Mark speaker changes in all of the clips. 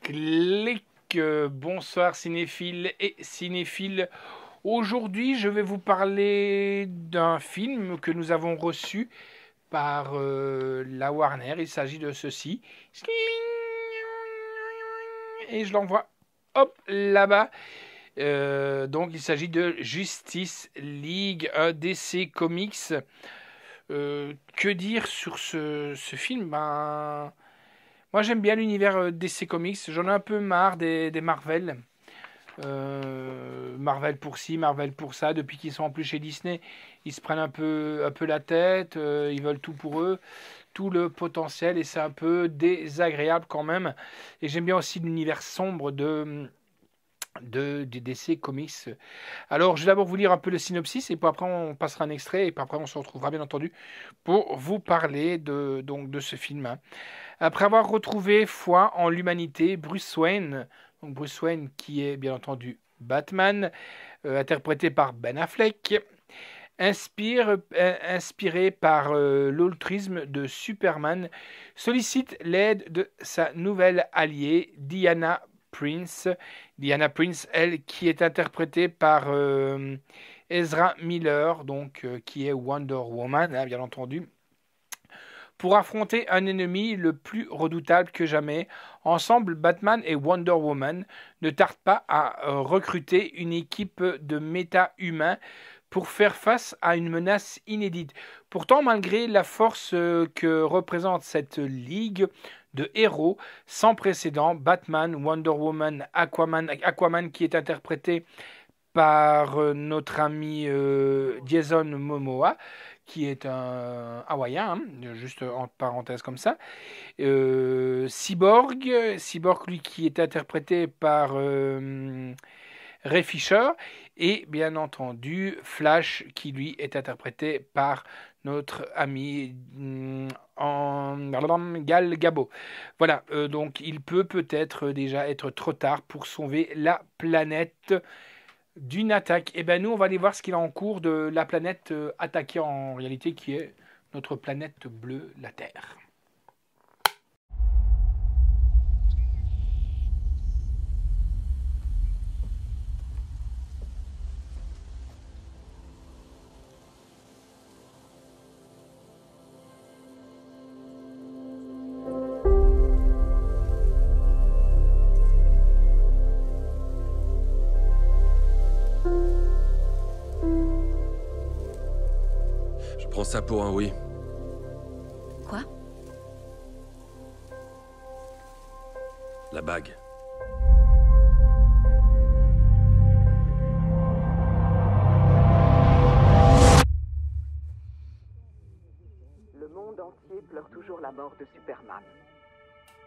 Speaker 1: Clic, bonsoir cinéphiles et cinéphiles. Aujourd'hui, je vais vous parler d'un film que nous avons reçu par la Warner. Il s'agit de ceci. Et je l'envoie, hop, là-bas. Donc, il s'agit de Justice League, un DC Comics. Que dire sur ce film? Moi, j'aime bien l'univers DC Comics. J'en ai un peu marre des Marvel. Marvel pour ci, Marvel pour ça. Depuis qu'ils sont en plus chez Disney, ils se prennent un peu la tête. Ils veulent tout pour eux, tout le potentiel. Et c'est un peu désagréable quand même. Et j'aime bien aussi l'univers sombre de DC Comics. Alors, je vais d'abord vous lire un peu le synopsis et puis après on passera un extrait et puis après on se retrouvera bien entendu pour vous parler de ce film. Après avoir retrouvé foi en l'humanité, Bruce Wayne qui est bien entendu Batman, interprété par Ben Affleck, inspiré par l'altruisme de Superman, sollicite l'aide de sa nouvelle alliée, Diana Prince, elle, qui est interprétée par Ezra Miller, qui est Wonder Woman, hein, bien entendu, pour affronter un ennemi le plus redoutable que jamais. Ensemble, Batman et Wonder Woman ne tardent pas à recruter une équipe de méta-humains pour faire face à une menace inédite. Pourtant, malgré la force que représente cette ligue de héros sans précédent, Batman, Wonder Woman, Aquaman qui est interprété par notre ami Jason Momoa, qui est un Hawaïen, hein, juste en parenthèse comme ça. Cyborg, lui qui est interprété par Ray Fisher, et bien entendu Flash qui lui est interprété par notre ami Gal Gadot. Voilà, donc il peut-être déjà être trop tard pour sauver la planète d'une attaque. Et bien nous on va aller voir ce qu'il a en cours de la planète attaquée en réalité, qui est notre planète bleue, la Terre.
Speaker 2: Je prends ça pour un oui.
Speaker 3: Quoi?
Speaker 2: La bague.
Speaker 4: Le monde entier pleure toujours la mort de Superman.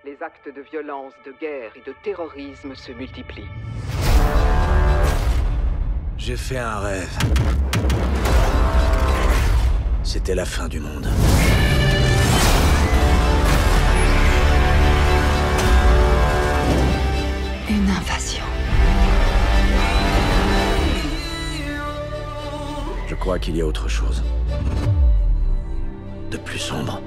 Speaker 4: Les actes de violence, de guerre et de terrorisme se multiplient.
Speaker 5: J'ai fait un rêve. C'était la fin du monde.
Speaker 3: Une invasion.
Speaker 5: Je crois qu'il y a autre chose. De plus sombre.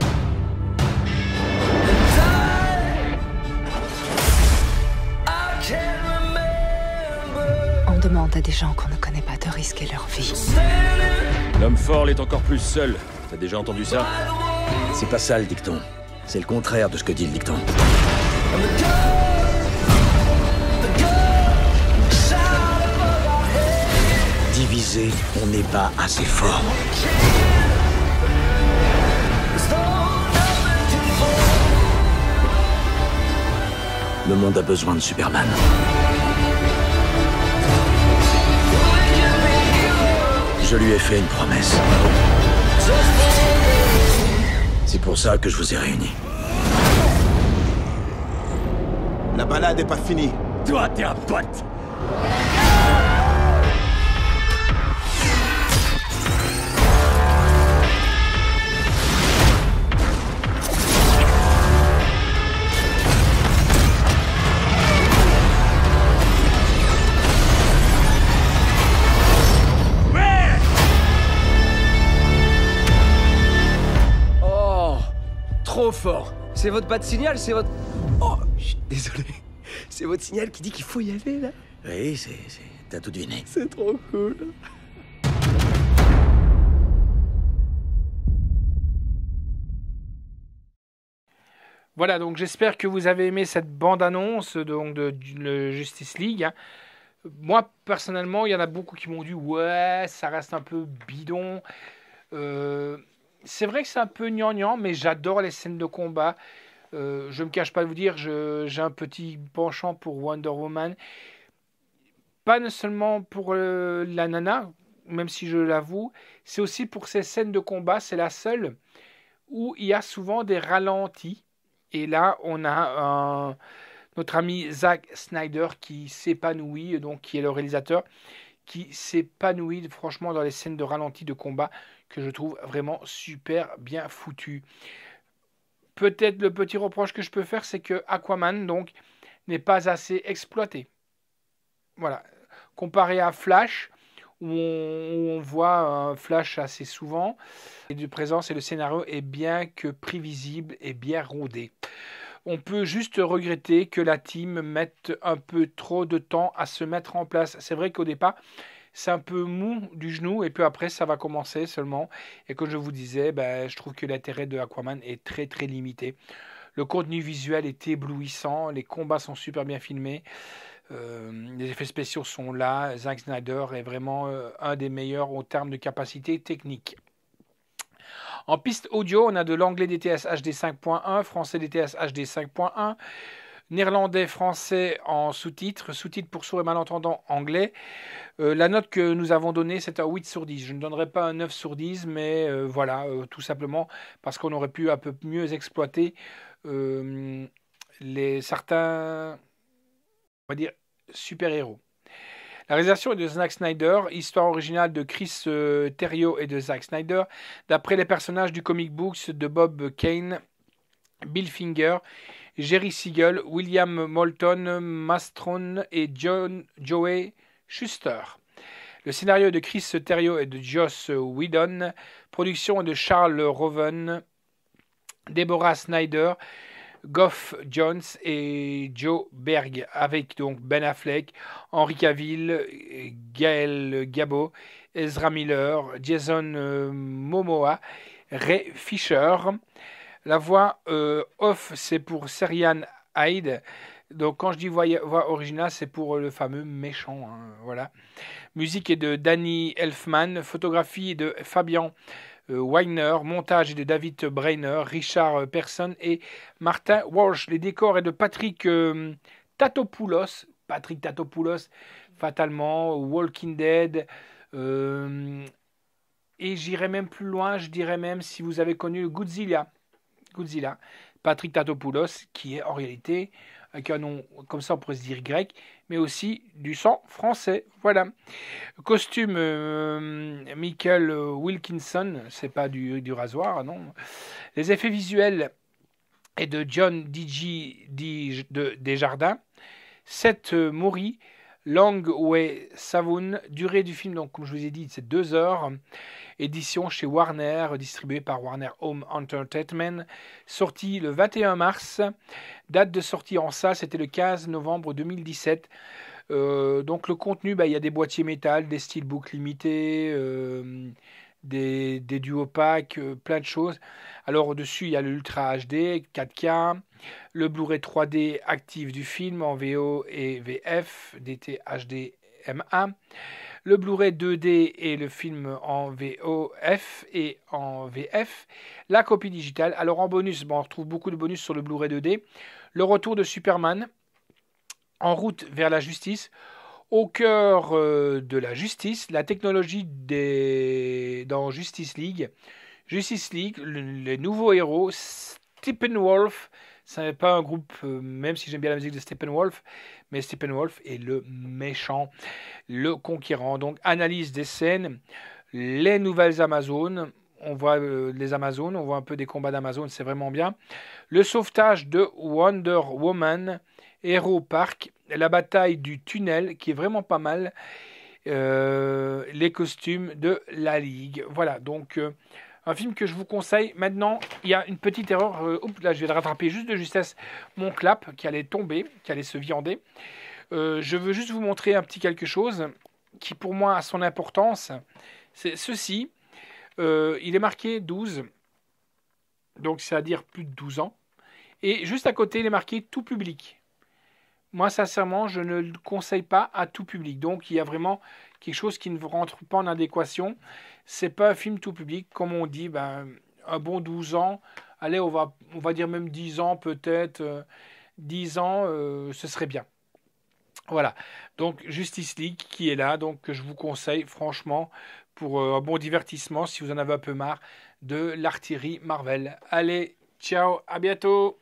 Speaker 3: On demande à des gens qu'on ne connaît pas de risquer leur vie.
Speaker 2: L'homme fort l'est encore plus seul. T'as déjà entendu ça?
Speaker 5: C'est pas ça le dicton. C'est le contraire de ce que dit le dicton. Divisé, on n'est pas assez fort. Le monde a besoin de Superman. Je lui ai fait une promesse. C'est pour ça que je vous ai réunis.
Speaker 6: La balade est pas finie.
Speaker 5: Toi, t'es un pote.
Speaker 7: Trop fort. C'est votre bas de signal, c'est votre... Oh, je suis désolé. C'est votre signal qui dit qu'il faut y aller, là?
Speaker 5: Oui, t'as tout deviné.
Speaker 7: C'est trop cool.
Speaker 1: Voilà, donc j'espère que vous avez aimé cette bande-annonce donc de Justice League. Hein. Moi, personnellement, il y en a beaucoup qui m'ont dit « Ouais, ça reste un peu bidon. C'est vrai que c'est un peu gnangnan, mais j'adore les scènes de combat. Je ne me cache pas de vous dire, j'ai un petit penchant pour Wonder Woman. Pas seulement pour la nana, même si je l'avoue, c'est aussi pour ces scènes de combat. C'est la seule où il y a souvent des ralentis. Et là, on a notre ami Zack Snyder qui s'épanouit, donc qui est le réalisateur, qui s'épanouit franchement dans les scènes de ralenti de combat que je trouve vraiment super bien foutues. Peut-être le petit reproche que je peux faire, c'est que Aquaman donc n'est pas assez exploité. Voilà, comparé à Flash, où on voit un Flash assez souvent, et du présence et le scénario est bien que prévisible et bien rodé. On peut juste regretter que la team mette un peu trop de temps à se mettre en place. C'est vrai qu'au départ, c'est un peu mou du genou, et puis après, ça va commencer seulement. Et comme je vous disais, je trouve que l'intérêt de Aquaman est très très limité. Le contenu visuel est éblouissant, les combats sont super bien filmés. Les effets spéciaux sont là. Zack Snyder est vraiment un des meilleurs en termes de capacité technique. En piste audio, on a de l'anglais DTS HD 5.1, français DTS HD 5.1, néerlandais, français en sous-titres, sous-titres pour sourds et malentendants anglais. La note que nous avons donnée, c'est un 8 sur 10. Je ne donnerai pas un 9 sur 10, mais voilà, tout simplement parce qu'on aurait pu un peu mieux exploiter certains, on va dire, super-héros. La réalisation est de Zack Snyder, histoire originale de Chris Terrio et de Zack Snyder, d'après les personnages du comic books de Bob Kane, Bill Finger, Jerry Siegel, William Moulton Mastrone et Joey Shuster. Le scénario est de Chris Terrio et de Joss Whedon, production est de Charles Roven, Deborah Snyder, Geoff Johns et Joe Berg, avec donc Ben Affleck, Henry Cavill, Gaël Gabot, Ezra Miller, Jason Momoa, Ray Fisher. La voix off, c'est pour Serian Hyde. Donc quand je dis voix originale, c'est pour le fameux méchant. Hein, voilà. Musique est de Danny Elfman, photographie de Fabian Weiner, montage est de David Brainer, Richard Persson et Martin Walsh. Les décors est de Patrick Tatopoulos. Patrick Tatopoulos, fatalement, Walking Dead. Et j'irai même plus loin, je dirais même si vous avez connu Godzilla. Patrick Tatopoulos, qui est en réalité, avec un nom comme ça on pourrait se dire grec, mais aussi du sang français. Voilà. Costume Michael Wilkinson, c'est pas du rasoir, non. Les effets visuels est de John Desjardins. Seth Mori, Long Wei Savoon, durée du film, donc comme je vous ai dit, c'est 2 heures. Édition chez Warner, distribuée par Warner Home Entertainment. Sortie le 21 mars. Date de sortie en salle, c'était le 15 novembre 2017. Donc le contenu, il y a des boîtiers métal, des steelbooks limités, des duopacks, plein de choses. Alors au-dessus, il y a l'Ultra HD, 4K, le Blu-ray 3D actif du film en VO et VF, DT HD MA. Le Blu-ray 2D et le film en VOF et en VF. La copie digitale. Alors en bonus, on retrouve beaucoup de bonus sur le Blu-ray 2D. Le retour de Superman. En route vers la justice. Au cœur de la justice. La technologie dans Justice League. Justice League, les nouveaux héros. Steppenwolf. Ce n'est pas un groupe, même si j'aime bien la musique de Steppenwolf, mais Steppenwolf est le méchant, le conquérant. Donc, analyse des scènes, les nouvelles Amazones, on voit les Amazones, on voit un peu des combats d'Amazones, c'est vraiment bien. Le sauvetage de Wonder Woman, Hero Park, la bataille du tunnel, qui est vraiment pas mal, les costumes de la Ligue. Voilà, donc Un film que je vous conseille. Maintenant, il y a une petite erreur. Oups, là, je vais rattraper juste de justesse mon clap qui allait tomber, qui allait se viander. Je veux juste vous montrer un petit quelque chose qui, pour moi, a son importance. C'est ceci. Il est marqué 12. Donc, c'est-à-dire plus de 12 ans. Et juste à côté, il est marqué tout public. Moi, sincèrement, je ne le conseille pas à tout public. Donc, il y a vraiment quelque chose qui ne rentre pas en adéquation. C'est pas un film tout public. Comme on dit, un bon 12 ans. Allez, on va dire même 10 ans peut-être. 10 ans, ce serait bien. Voilà. Donc, Justice League qui est là. Donc, que je vous conseille, franchement, pour un bon divertissement, si vous en avez un peu marre, de l'artillerie Marvel. Allez, ciao, à bientôt.